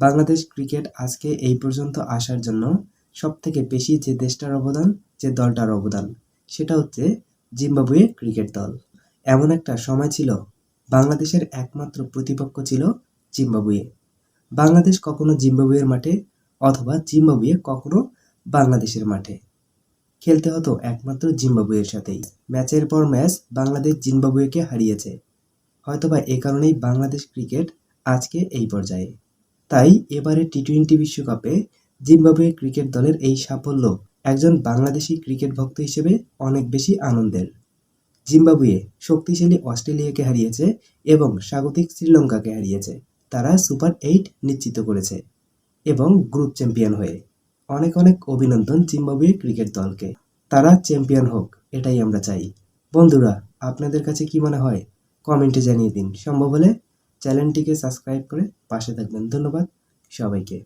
Bangladesh cricket আজকে এই পর্যন্ত আসার জন্য সবথেকে বেশি যে দেশটার অবদান, যে দলটার অবদান, সেটা হচ্ছে জিম্বাবুয়ে ক্রিকেট দল। এমন একটা সময় ছিল বাংলাদেশের একমাত্র প্রতিপক্ষ ছিল জিম্বাবুয়ে। বাংলাদেশ কখনো জিম্বাবুয়ের মাঠে অথবা জিম্বাবুয়ে কখনো বাংলাদেশের মাঠে খেলতে হতো একমাত্র জিম্বাবুয়ের সাথেই। ম্যাচের পর ম্যাচ বাংলাদেশ জিম্বাবুয়েকে হারিয়েছে। হয়তোবা এ কারণেই বাংলাদেশ ক্রিকেট আজকে এই পর্যায়ে। তাই এবারে টি-20 বিশ্বকাপে জিম্বাবুয়ে ক্রিকেট দলের এই সাফল্য একজন বাংলাদেশি ক্রিকেট ভক্ত হিসেবে অনেক বেশি আনন্দের। জিম্বাবুয়ে শক্তিশালী অস্ট্রেলিয়াকে হারিয়েছে এবং স্বাগতিক শ্রীলঙ্কাকে হারিয়েছে। তারা সুপার 8 নিশ্চিত করেছে এবং গ্রুপ চ্যাম্পিয়ন হয়ে। অনেক অনেক অভিনন্দন জিম্বাবুয়ে ক্রিকেট দলকে। তারা চ্যাম্পিয়ন হোক, এটাই আমরা চাই। বন্ধুরা, আপনাদের কাছে কি মনে হয় কমেন্টে জানিয়ে দিন। সম্ভব হলে চ্যানেলটিকে সাবস্ক্রাইব করে পাশে থাকবেন। ধন্যবাদ সবাইকে।